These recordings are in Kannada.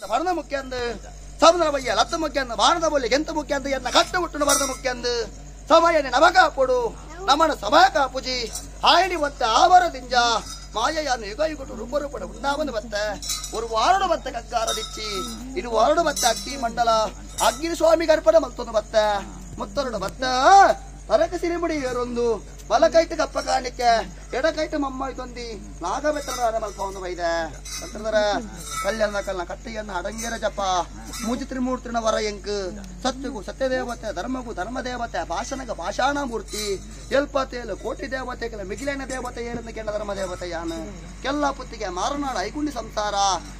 ಭರದ ಮುಖ್ಯ ಅಂದು ಸಮುದ್ರ ಬಯ್ಯ ಲತ್ತ ಮುಖ್ಯ ಅಂದು ಬಾಣದ ಬೋಲಿ ಗೆಂತ ಮುಖ್ಯ ಅಂದು ಎನ್ನ ಕಟ್ಟು ಮುಟ್ಟನು ಭರದ ಮುಖ್ಯ ಅಂದು ಸಮಯನೆ ನಮಗ ಕೊಡು ನಮ್ಮನ ಸಮಯ ಕಾಪುಜಿ ಹಾಯಡಿ ಮತ್ತೆ ಆವರದಿಂಜ ಮಾಯೆಯನ್ನು ಯುಗ ಯುಗಟು ರೂಪರೂಪಡ ಉಂಡಾವನು ಬತ್ತ ஒரு ವಾರಡು ಬತ್ತ ಕಗ್ಗಾರದಿಚ್ಚಿ ಇದು ವಾರಡು ಬತ್ತ ಅಕ್ಕಿ ಮಂಡಲ ಅಗ್ನಿ ಸ್ವಾಮಿ ಗರ್ಪಣ ಮತ್ತೊಂದು ಬತ್ತ ಮುತ್ತರಡು ಬತ್ತ ತರಕ ಸಿರಿಮುಡಿ ಏರೊಂದು ಬಲಕೈಟ್ ಕಪ್ಪ ಕಾಣಿಕೆ ಎಡಕೈಟ್ ಮಮ್ಮೈತೊಂದಿ ನಾಗಬೆತ್ತನ ಮಲ್ಪ ಒಂದು ಬೈದೆ ಅಂತಂದ್ರ ಕಲ್ಯಾಣ ಕಲ್ನ ಕಟ್ಟಿಯನ್ನ ಅಡಂಗೆರ ಜಪ ಮೂಜಿ ತ್ರಿಮೂರ್ತಿನ ವರ ಎಂಕ್ ಸತ್ಯಗೂ ಸತ್ಯ ದೇವತೆ ಧರ್ಮಗೂ ಧರ್ಮ ದೇವತೆ ಭಾಷಣಗ ಭಾಷಾಣ ಮೂರ್ತಿ ಎಲ್ಪತೇಲು ಕೋಟಿ ದೇವತೆಗಳ ಮಿಗಿಲಿನ ದೇವತೆ ಏರನ್ನ ಕೆಂಡ ಧರ್ಮ ದೇವತೆ ಯಾನು ಕೆಲ್ಲ ಪುತ್ತಿಗೆ ಮಾರನಾಡ ಐಗುಂಡಿ ಸಂಸಾರ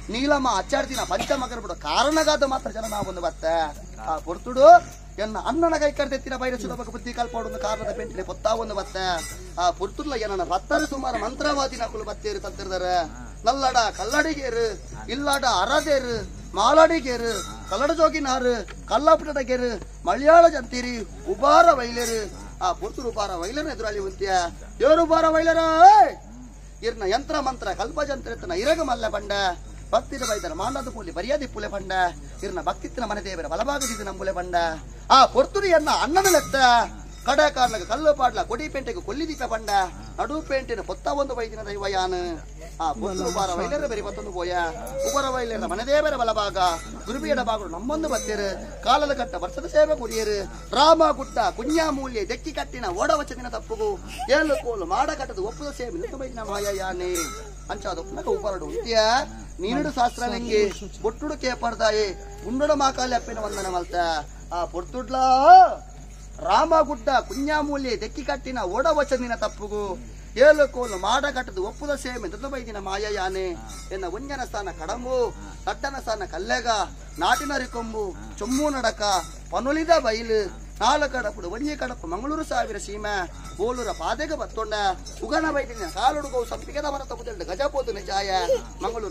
ನೀಲಮ್ಮ ಅಚ್ಚಾಡ್ತಿನ ಪಂಚಮಗರ ಬಿಡು ಕಾರಣಗಾದ ಮಾತ್ರ ಜನ ನಾವು ಒಂದು ಬತ್ತೆ ಆ ಪೊರ್ತುಡು ಎನ್ನ ಅಣ್ಣನ ಕೈ ಕರೆದೆತ್ತಿನ ಬೈರಸುದ ಬಗ್ಗೆ ಬುದ್ಧಿ ಕಲ್ಪಾಡೊಂದು ಕಾರಣದ ಪೆಂಟಿನ ಪೊತ್ತಾ ಒಂದು ಬತ್ತೆ ಆ ಪುರ್ತುರ್ಲ ಏನನ್ನ ರತ್ತರ ಸುಮಾರು ಮಂತ್ರವಾದಿ ನಕುಲು ಬತ್ತೇರು ತಂತಿರ್ದಾರೆ ನಲ್ಲಡ ಕಲ್ಲಡಿಗೇರು ಇಲ್ಲಡ ಅರದೇರು ಮಾಲಾಡಿಗೇರು ಕಲ್ಲಡ ಜೋಗಿನಾರು ಕಲ್ಲಾಪುಟಗೇರು ಮಲಯಾಳ ಜಂತೀರಿ ಉಬಾರ ವೈಲೇರು ಆ ಪುರ್ತುರು ಉಬಾರ ವೈಲರ ಎದುರಾಳಿ ಉಂತ್ಯ ಏರು ಉಬಾರ ವೈಲರ ಇರ್ನ ಯಂತ್ರ ಮಂತ್ರ ಕಲ್ಪಜಂತ್ರ ಇರಗ ಮಲ್ಲ ಬಂಡ ಭಕ್ತಿದ ಬೈದರ ಮಾಂಡದ ಪೂಲಿ ಬರಿಯಾದಿ ಪುಲೆ ಬಂಡ ಇರ್ನ ಭಕ್ತಿತ್ತಿನ ಮನೆ ದೇವರ ಬಲಭಾಗದಿದ್ದು ನಂಬುಲೆ ಬಂಡ ಆ ಪೊರ್ತುರಿಯನ್ನ ಅಣ್ಣನ ಲೆತ್ತ ಕಡೆ ಕಾರ್ಲಗ ಕಲ್ಲು ಪಾಡ್ಲ ಕೊಡಿ ಪೇಂಟೆಗೆ ಕೊಲ್ಲಿದೀಪ ಬಂಡ ನಡು ಪೇಂಟಿನ ಪೊತ್ತ ಒಂದು ವೈದಿನ ದೈವಯಾನ ಆ ಪೊತ್ತು ಉಬಾರ ವೈಲರ ಬರಿ ಮತ್ತೊಂದು ಬೋಯ ಉಬರ ವೈಲರ ಮನೆ ದೇವರ ಬಲಭಾಗ ಗುರುಬಿಯಡ ಭಾಗಗಳು ನಮ್ಮೊಂದು ಬತ್ತೇರು ಕಾಲದ ಕಟ್ಟ ವರ್ಷದ ಸೇವೆ ಕುರಿಯರು ರಾಮ ಗುಟ್ಟ ಕುഞ്ഞಾ ಮೂಲ್ಯ ದೆಕ್ಕಿ ಕಟ್ಟಿನ ಓಡವಚನಿನ ತಪ್ಪುಗು ಏಳು ಕೋಲು ಮಾಡ ಕಟ್ಟದ ಒಪ್ಪುದ ಸೇವೆ ನಿಂತು ಬೈದಿನ ಮಾಯಾನೆ ಅಂಚಾದ ಉಪರಡು ಉಂತ್ಯ ನೀನುಡು ಶಾಸ್ತ್ರನಿಂಗೆ పొట్టుడు కేపడతాయి ఉండడు మాకాలి అప్పిన వందన మల్త ఆ పొర్తుడ్ల రామగుడ్డ కుഞ്ഞామూలి దెక్కి కట్టిన ఓడవచనిన తప్పుగు ఏಳು ಕೋಲು ಮಾಡ ಕಟ್ಟದು ಒಪ್ಪುದ ಸೇಮೆ ದುರ್ಬೈದಿನ ಮಾಯಯಾನೆ ಎನ್ನ ಉಂಜನ ಸ್ಥಾನ ಕಡಂಬು ತಟ್ಟನ ಸ್ಥಾನ ಕಲ್ಲೆಗ ನಾಟಿನ ರಿಕೊಂಬು ಚೊಮ್ಮು ನಡಕ ಪನುಲಿದ ಬೈಲು ನಾಲು ಕಡಪುಡು ಒಂಜಿ ಕಡಪು ಮಂಗಳೂರು ಸಾವಿರ ಸೀಮೆ ಬೋಲೂರ ಪಾದೆಗ ಬತ್ತೊಂಡ ಉಗನ ಬೈದಿನ ಕಾಲುಡುಗವು ಸಂಪಿಗೆದ ಮರ ತಪ್ಪುದೆರಡು ಗಜಪೋದು ನಿಜಾಯ ಮಂಗಳೂರು